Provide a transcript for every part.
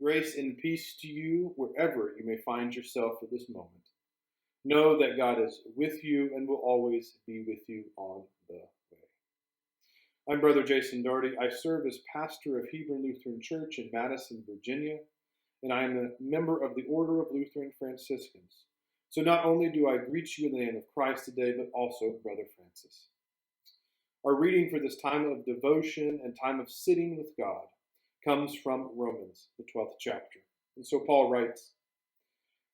Grace and peace to you wherever you may find yourself at this moment. Know that God is with you and will always be with you on the way. I'm Brother Jason Doherty. I serve as pastor of Hebron Lutheran Church in Madison, Virginia, and I am a member of the Order of Lutheran Franciscans. So not only do I greet you in the name of Christ today, but also Brother Francis. Our reading for this time of devotion and time of sitting with God comes from Romans, the 12th chapter. And so Paul writes,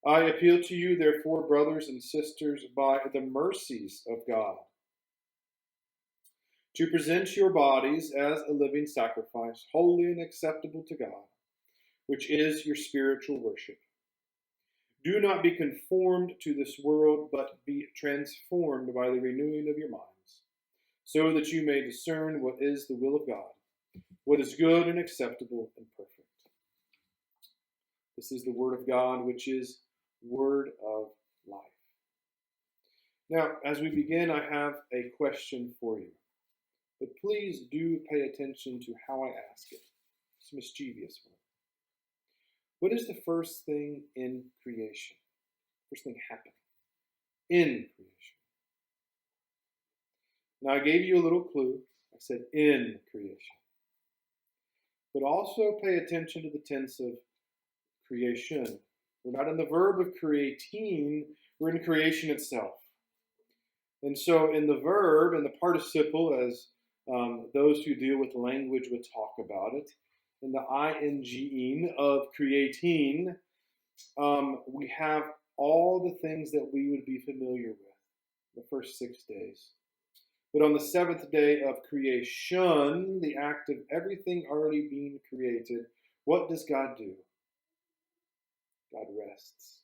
I appeal to you, therefore, brothers and sisters, by the mercies of God, to present your bodies as a living sacrifice, holy and acceptable to God, which is your spiritual worship. Do not be conformed to this world, but be transformed by the renewing of your minds, so that you may discern what is the will of God, what is good and acceptable and perfect. This is the word of God, which is word of life. Now, as we begin, I have a question for you. But please do pay attention to how I ask it. It's a mischievous one. What is the first thing in creation? First thing happening in creation. Now, I gave you a little clue. I said in creation. But also pay attention to the tense of creation. We're not in the verb of creating, we're in creation itself. And so in the verb, in the participle, as those who deal with language would talk about it, in the ing of creating, we have all the things that we would be familiar with the first 6 days. But on the seventh day of creation, the act of everything already being created, what does God do? God rests.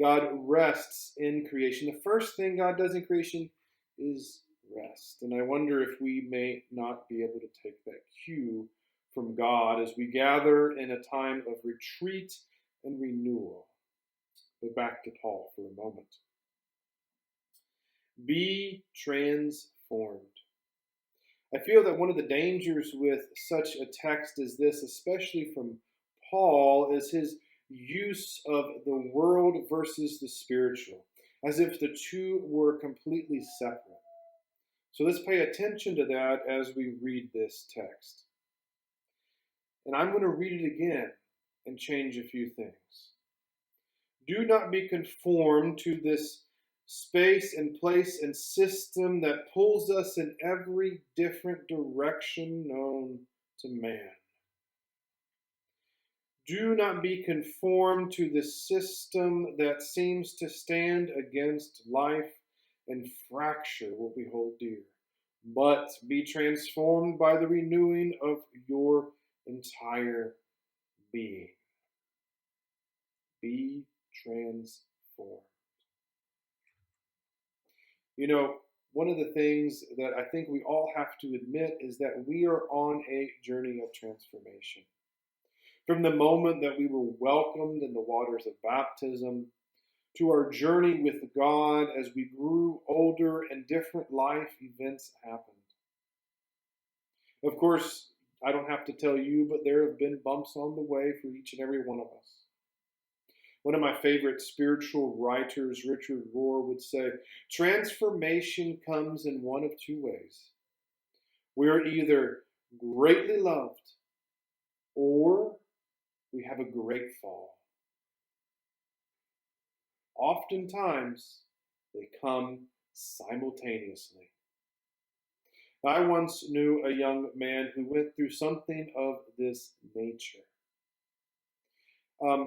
God rests in creation. The first thing God does in creation is rest. And I wonder if we may not be able to take that cue from God as we gather in a time of retreat and renewal. But back to Paul for a moment. Be transformed. I feel that one of the dangers with such a text as this, especially from Paul, is his use of the world versus the spiritual, as if the two were completely separate. So let's pay attention to that as we read this text. And I'm going to read it again and change a few things. Do not be conformed to this space and place and system that pulls us in every different direction known to man. Do not be conformed to the system that seems to stand against life and fracture what we hold dear, but be transformed by the renewing of your entire being. Be transformed. You know, one of the things that I think we all have to admit is that we are on a journey of transformation. From the moment that we were welcomed in the waters of baptism, to our journey with God as we grew older and different life events happened. Of course, I don't have to tell you, but there have been bumps on the way for each and every one of us. One of my favorite spiritual writers, Richard Rohr, would say, transformation comes in one of two ways. We're either greatly loved or we have a great fall. Oftentimes, they come simultaneously. I once knew a young man who went through something of this nature.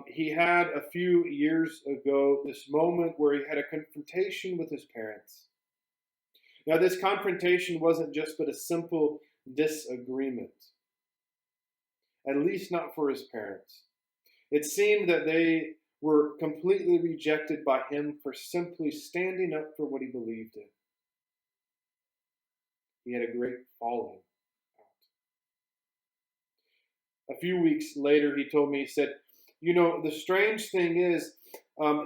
He had a few years ago this moment where he had a confrontation with his parents. Now, this confrontation wasn't just but a simple disagreement, at least not for his parents. It seemed that they were completely rejected by him for simply standing up for what he believed in. He had a great falling out. A few weeks later, he told me, he said, you know, the strange thing is,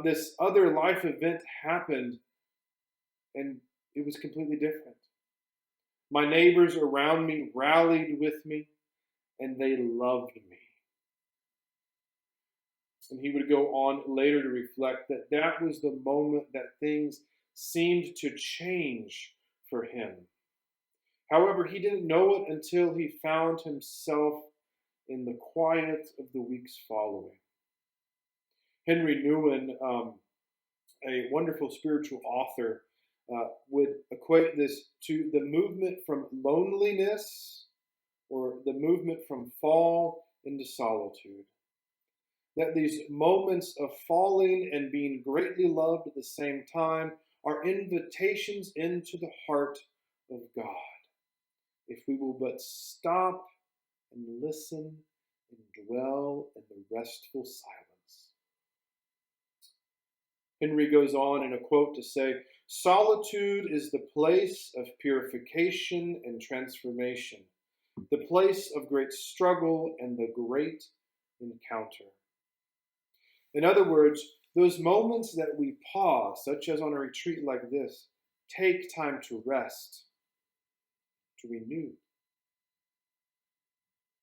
this other life event happened, and it was completely different. My neighbors around me rallied with me, and they loved me. And he would go on later to reflect that that was the moment that things seemed to change for him. However, he didn't know it until he found himself in the quiet of the weeks following. Henry Nouwen, a wonderful spiritual author, would equate this to the movement from loneliness or the movement from fall into solitude. That these moments of falling and being greatly loved at the same time are invitations into the heart of God. If we will but stop and listen and dwell in the restful silence. Henry goes on in a quote to say, "Solitude is the place of purification and transformation, the place of great struggle and the great encounter." In other words, those moments that we pause, such as on a retreat like this, take time to rest, to renew,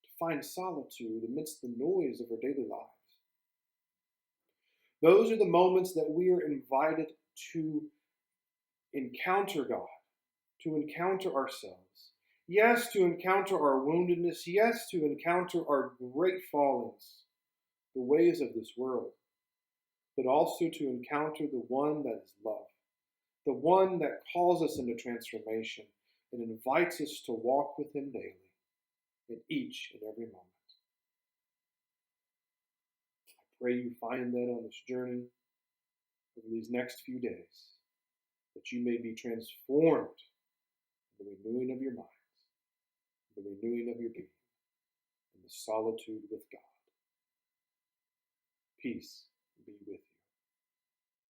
to find solitude amidst the noise of our daily lives. Those are the moments that we are invited to encounter God, to encounter ourselves. Yes, to encounter our woundedness. Yes, to encounter our great fallings, the ways of this world, but also to encounter the one that is love, the one that calls us into transformation and invites us to walk with him daily in each and every moment. I pray you find that on this journey over these next few days, that you may be transformed in the renewing of your minds, the renewing of your being, in the solitude with God. Peace